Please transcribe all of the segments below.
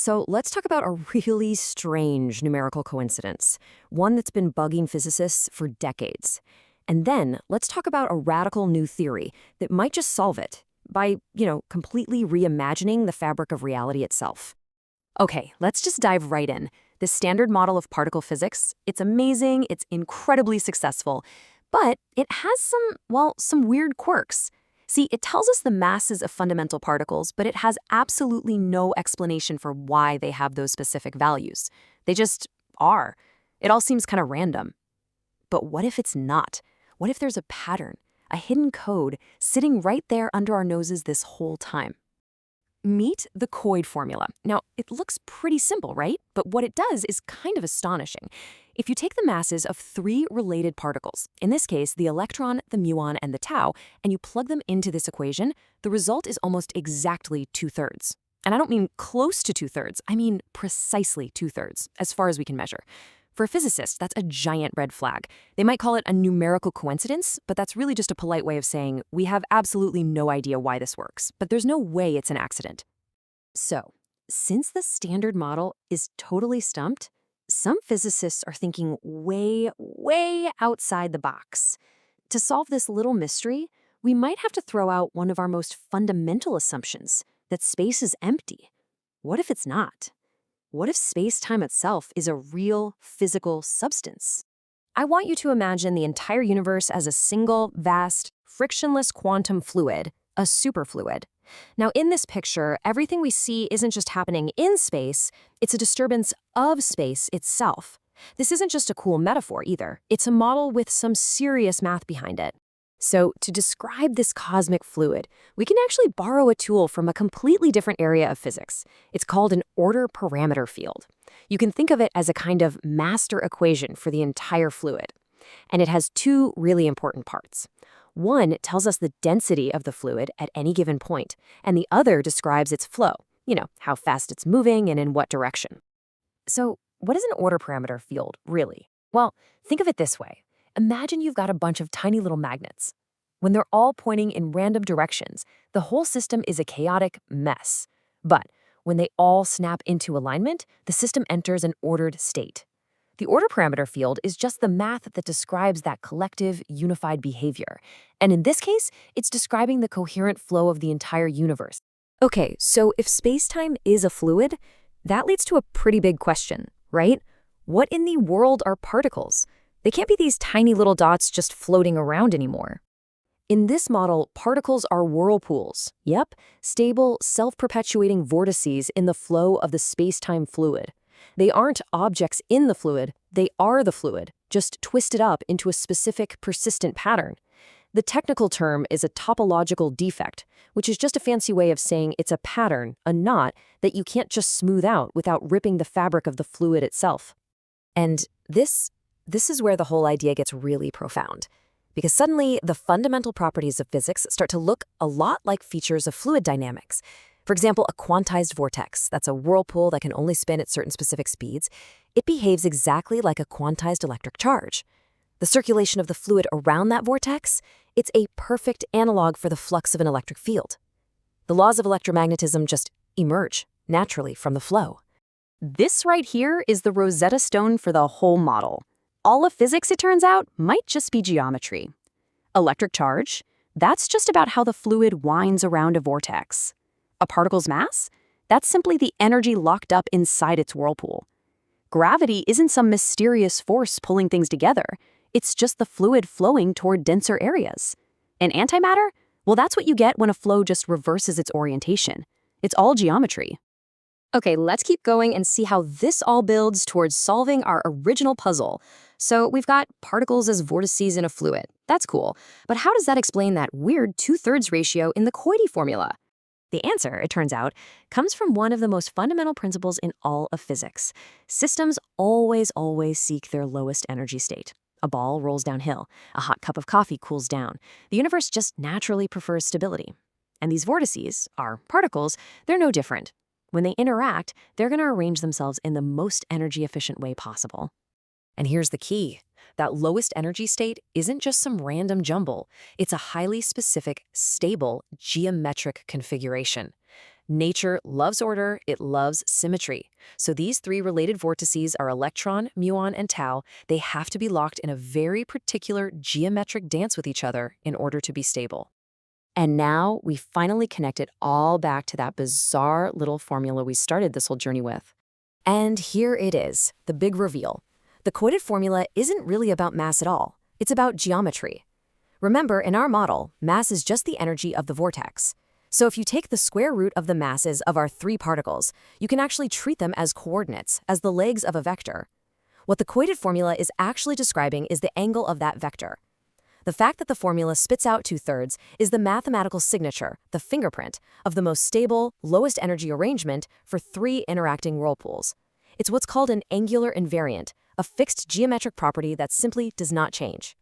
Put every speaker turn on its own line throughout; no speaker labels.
So let's talk about a really strange numerical coincidence, one that's been bugging physicists for decades. And then let's talk about a radical new theory that might just solve it by, completely reimagining the fabric of reality itself. Okay, let's just dive right in. The standard model of particle physics, it's amazing, it's incredibly successful, but it has some weird quirks. See, it tells us the masses of fundamental particles, but it has absolutely no explanation for why they have those specific values. They just are. It all seems kind of random. But what if it's not? What if there's a pattern, a hidden code, sitting right there under our noses this whole time? Meet the Coid formula. Now, it looks pretty simple, right? But what it does is kind of astonishing. If you take the masses of three related particles, in this case, the electron, the muon, and the tau, and you plug them into this equation, the result is almost exactly 2/3. And I don't mean close to 2/3, I mean precisely 2/3, as far as we can measure. For a physicist, that's a giant red flag. They might call it a numerical coincidence, but that's really just a polite way of saying we have absolutely no idea why this works, but there's no way it's an accident. So, since the standard model is totally stumped, some physicists are thinking way outside the box. To solve this little mystery, we might have to throw out one of our most fundamental assumptions, that space is empty. What if it's not? What if space-time itself is a real physical substance? I want you to imagine the entire universe as a single, vast, frictionless quantum fluid, a superfluid. Now, in this picture, everything we see isn't just happening in space, it's a disturbance of space itself. This isn't just a cool metaphor either. It's a model with some serious math behind it. So, to describe this cosmic fluid, we can actually borrow a tool from a completely different area of physics. It's called an order parameter field. You can think of it as a kind of master equation for the entire fluid. And it has two really important parts. One tells us the density of the fluid at any given point, and the other describes its flow, how fast it's moving and in what direction. So, what is an order parameter field, really? Well, think of it this way. Imagine you've got a bunch of tiny little magnets. When they're all pointing in random directions, the whole system is a chaotic mess. But when they all snap into alignment, the system enters an ordered state. The order parameter field is just the math that describes that collective, unified behavior. And in this case, it's describing the coherent flow of the entire universe. Okay, so if space-time is a fluid, that leads to a pretty big question, right? What in the world are particles? They can't be these tiny little dots just floating around anymore. In this model, particles are whirlpools. Yep, stable, self-perpetuating vortices in the flow of the space-time fluid. They aren't objects in the fluid, they are the fluid, just twisted up into a specific, persistent pattern. The technical term is a topological defect, which is just a fancy way of saying it's a pattern, a knot, that you can't just smooth out without ripping the fabric of the fluid itself. And this is where the whole idea gets really profound. Because suddenly, the fundamental properties of physics start to look a lot like features of fluid dynamics. For example, a quantized vortex, that's a whirlpool that can only spin at certain specific speeds, it behaves exactly like a quantized electric charge. The circulation of the fluid around that vortex, it's a perfect analog for the flux of an electric field. The laws of electromagnetism just emerge naturally from the flow. This right here is the Rosetta Stone for the whole model. All of physics, it turns out, might just be geometry. Electric charge, that's just about how the fluid winds around a vortex. A particle's mass, that's simply the energy locked up inside its whirlpool. Gravity isn't some mysterious force pulling things together. It's just the fluid flowing toward denser areas. And antimatter? Well, that's what you get when a flow just reverses its orientation. It's all geometry. Okay, let's keep going and see how this all builds towards solving our original puzzle. So we've got particles as vortices in a fluid. That's cool. But how does that explain that weird 2/3 ratio in the Coide formula? The answer, it turns out, comes from one of the most fundamental principles in all of physics. Systems always seek their lowest energy state. A ball rolls downhill. A hot cup of coffee cools down. The universe just naturally prefers stability. And these vortices, our particles, they're no different. When they interact, they're going to arrange themselves in the most energy-efficient way possible. And here's the key. That lowest energy state isn't just some random jumble. It's a highly specific, stable, geometric configuration. Nature loves order, it loves symmetry. So these three related vortices are electron, muon, and tau. They have to be locked in a very particular geometric dance with each other in order to be stable. And now we finally connect it all back to that bizarre little formula we started this whole journey with. And here it is, the big reveal. The quoted formula isn't really about mass at all. It's about geometry. Remember, in our model, mass is just the energy of the vortex. So if you take the square root of the masses of our three particles, you can actually treat them as coordinates, as the legs of a vector. What the quoted formula is actually describing is the angle of that vector. The fact that the formula spits out 2/3 is the mathematical signature, the fingerprint, of the most stable, lowest energy arrangement for three interacting whirlpools. It's what's called an angular invariant, a fixed geometric property that simply does not change.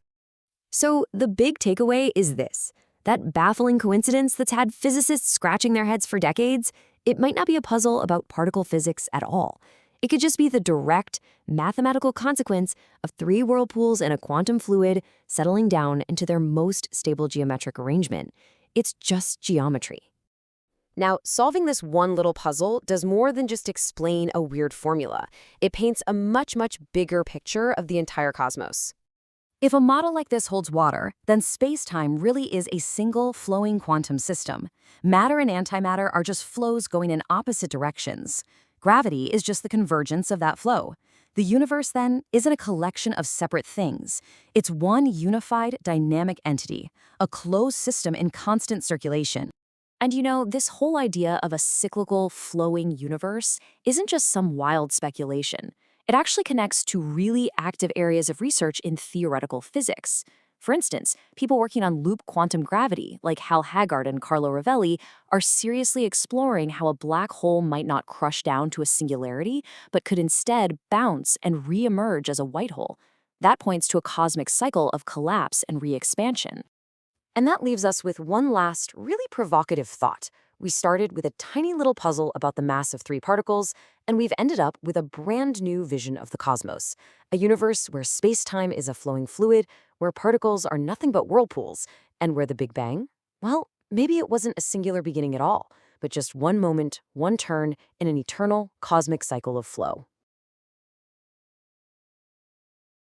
So the big takeaway is this. That baffling coincidence that's had physicists scratching their heads for decades, it might not be a puzzle about particle physics at all. It could just be the direct, mathematical consequence of three whirlpools in a quantum fluid settling down into their most stable geometric arrangement. It's just geometry. Now, solving this one little puzzle does more than just explain a weird formula. It paints a much, much bigger picture of the entire cosmos. If a model like this holds water, then space-time really is a single flowing quantum system. Matter and antimatter are just flows going in opposite directions. Gravity is just the convergence of that flow. The universe, then, isn't a collection of separate things. It's one unified, dynamic entity, a closed system in constant circulation. And you know, this whole idea of a cyclical, flowing universe isn't just some wild speculation. It actually connects to really active areas of research in theoretical physics. For instance, people working on loop quantum gravity, like Hal Haggard and Carlo Rovelli, are seriously exploring how a black hole might not crush down to a singularity, but could instead bounce and re-emerge as a white hole. That points to a cosmic cycle of collapse and re-expansion. And that leaves us with one last, really provocative thought. We started with a tiny little puzzle about the mass of three particles, and we've ended up with a brand new vision of the cosmos, a universe where space-time is a flowing fluid, where particles are nothing but whirlpools, and where the Big Bang? Well, maybe it wasn't a singular beginning at all, but just one moment, one turn in an eternal cosmic cycle of flow.